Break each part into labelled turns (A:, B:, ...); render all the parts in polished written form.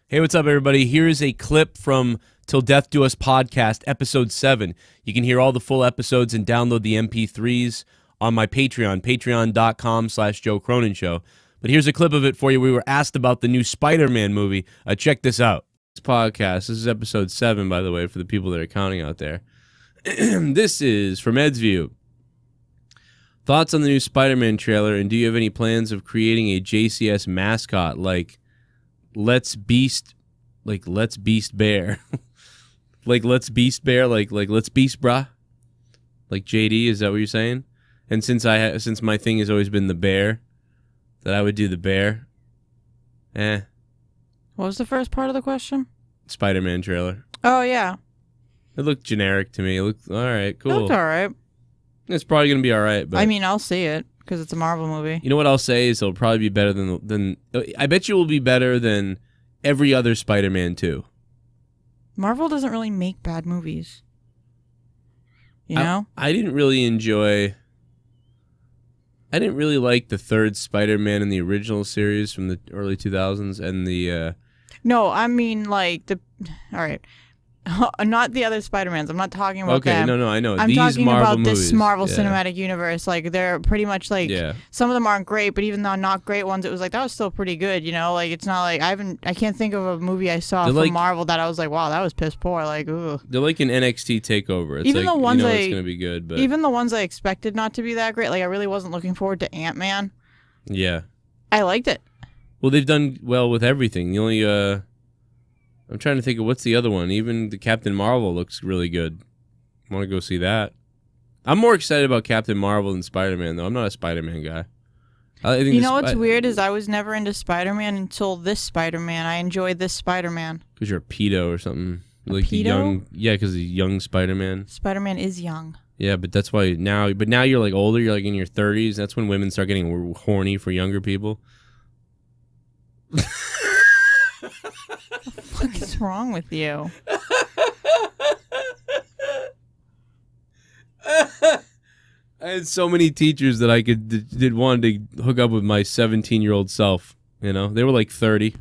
A: Hey, what's up, everybody? Here is a clip from Till Death Do Us Podcast, Episode 7. You can hear all the full episodes and download the MP3s on my Patreon, patreon.com/Joe Cronin Show. But here's a clip of it for you. We were asked about the new Spider-Man movie. Check this out. This podcast, this is Episode 7, by the way, for the people that are counting out there. This is from Ed's View. Thoughts on the new Spider-Man trailer, and do you have any plans of creating a JCS mascot like Let's Beast Bear? Let's Beast Bear, like Let's Beast Brah? Like JD, is that what you're saying? And since my thing has always been the bear, that I would do the bear. What
B: was the first part of the question?
A: Spider-Man trailer.
B: Oh, yeah.
A: It looked generic to me. It looked alright, cool.
B: It looked alright.
A: It's probably gonna be alright, but
B: I mean, I'll see it, because it's a Marvel movie.
A: You know what I'll say is it'll probably be better than I bet you it will be better than every other Spider-Man 2.
B: Marvel doesn't really make bad movies. You know?
A: I didn't really like the third Spider-Man in the original series from the early 2000s and the
B: No, I mean like the alright. Not the other Spider-Mans. I'm not talking about them.
A: No, I know.
B: I'm
A: These
B: talking
A: Marvel
B: about
A: movies.
B: this Marvel Cinematic Universe. Like, they're pretty much like, some of them aren't great, but even the not great ones, it was like, that was still pretty good, you know? Like, it's not like, I can't think of a movie I saw from Marvel that I was like, wow, that was piss poor. Like, ugh.
A: They're like an NXT takeover. It's
B: even
A: like,
B: the ones
A: you know it's going to be good, but
B: even the ones I expected not to be that great, like, I really wasn't looking forward to Ant-Man.
A: Yeah.
B: I liked it.
A: Well, they've done well with everything. The only, I'm trying to think of what's the other one. Even the Captain Marvel looks really good. I want to go see that. I'm more excited about Captain Marvel than Spider-Man, though. I'm not a Spider-Man guy. I think
B: you know what's weird is I was never into Spider-Man until this Spider-Man. I enjoyed this Spider-Man.
A: Because you're a pedo or something.
B: Like pedo?
A: Young, yeah, because the young Spider-Man.
B: Spider-Man is young.
A: Yeah, but that's why now. But now you're like older. You're like in your 30s. That's when women start getting horny for younger people.
B: What is wrong with you?
A: I had so many teachers that I did want to hook up with my 17-year-old self. You know, they were like 30.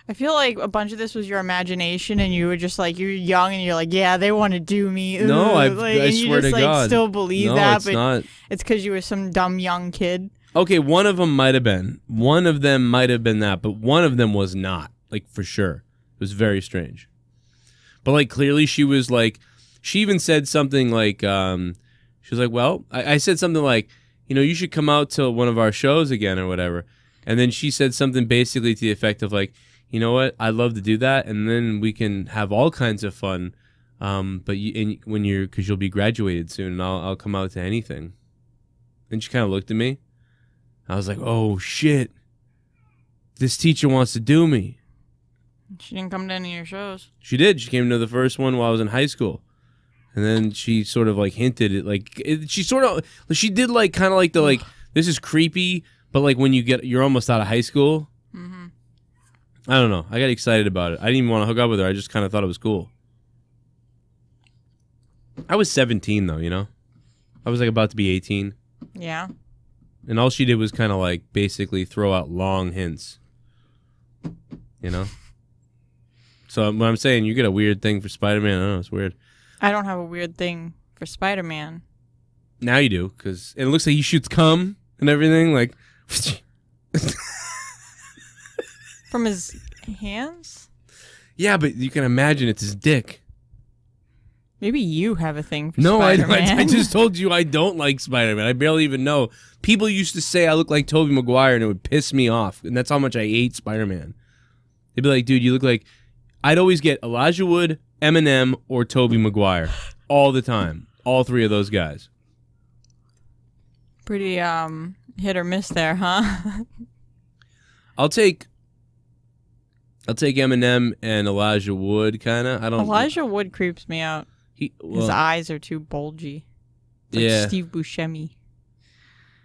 B: I feel like a bunch of this was your imagination, and you were just like, you're young, and you're like, yeah, they want to do me. Ooh.
A: No, I
B: and you
A: swear
B: just,
A: to God.
B: Still believe
A: no,
B: that,
A: it's
B: but
A: not.
B: It's because you were some dumb young kid.
A: Okay, one of them might have been. One of them might have been that, but one of them was not. Like, for sure. It was very strange. But, like, clearly she was, like... She even said something like, she was like, well... I said something like, you know, you should come out to one of our shows again or whatever. And then she said something basically to the effect of, like, you know what? I'd love to do that, and then we can have all kinds of fun. But because you'll be graduated soon, and I'll come out to anything. And she kind of looked at me. I was like, oh, shit. This teacher wants to do me.
B: She didn't come to any of your shows.
A: She did. She came to the first one while I was in high school. And then she sort of, like, hinted at, like... She did, like, kind of like the, like, this is creepy, but, like, when you're almost out of high school. Mm-hmm. I don't know. I got excited about it. I didn't even want to hook up with her. I just kind of thought it was cool. I was 17, though, you know? I was, like, about to be 18.
B: Yeah.
A: And all she did was kind of, like, basically throw out long hints. You know? So when I'm saying you get a weird thing for Spider-Man, I don't know, it's weird.
B: I don't have a weird thing for Spider-Man. Now
A: you do, because it looks like he shoots cum and everything, like...
B: From his hands?
A: Yeah, but you can imagine it's his dick.
B: Maybe you have a thing for Spider-Man.
A: No, I just told you I don't like Spider-Man. I barely even know. People used to say I look like Tobey Maguire, and it would piss me off. And that's how much I hate Spider-Man. They'd be like, dude, you look like... I'd always get Elijah Wood, Eminem, or Tobey Maguire. All the time. All three of those guys.
B: Pretty, hit or miss there, huh?
A: I'll take Eminem and Elijah Wood, kind of.
B: Elijah Wood creeps me out. His eyes are too bulgy. It's like Steve Buscemi.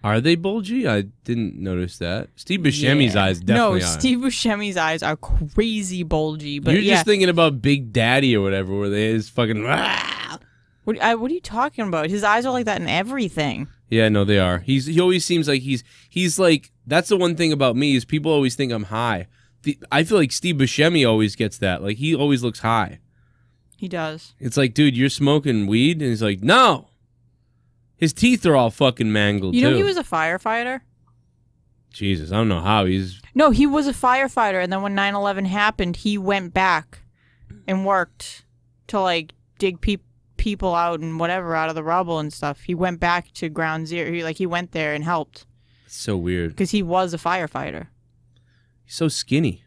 A: Are they bulgy? I didn't notice that. Steve Buscemi's eyes definitely are.
B: No, Steve Buscemi's eyes are crazy bulgy. But
A: you're just thinking about Big Daddy or whatever, where they is fucking...
B: What are you talking about? His eyes are like that in everything.
A: Yeah, no, they are. He always seems like he's like... That's the one thing about me is people always think I'm high. I feel like Steve Buscemi always gets that. Like, he always looks high.
B: He does.
A: It's like, dude, you're smoking weed? And he's like, no. His teeth are all fucking mangled,
B: You know
A: too.
B: he was a firefighter?
A: Jesus, I don't know how he's...
B: No, he was a firefighter, and then when 9/11 happened, he went back and worked to, like, dig people out and whatever out of the rubble and stuff. He went back to ground zero. He went there and helped.
A: It's so weird.
B: Because he was a firefighter.
A: He's so skinny.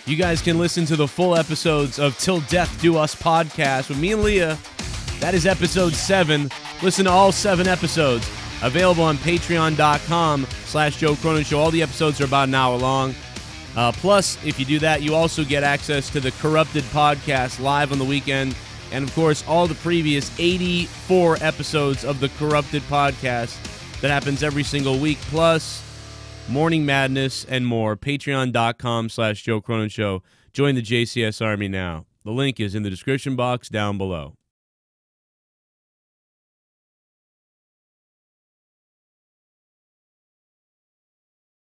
A: You guys can listen to the full episodes of Till Death Do Us podcast with me and Leah. That is episode 7. Listen to all 7 episodes. Available on patreon.com/Joe Cronin Show. All the episodes are about an hour long. Plus, if you do that, you also get access to the Corrupted podcast live on the weekend. And, of course, all the previous 84 episodes of the Corrupted podcast that happens every single week. Plus, Morning Madness and more. Patreon.com/Joe Cronin Show. Join the JCS Army now. The link is in the description box down below.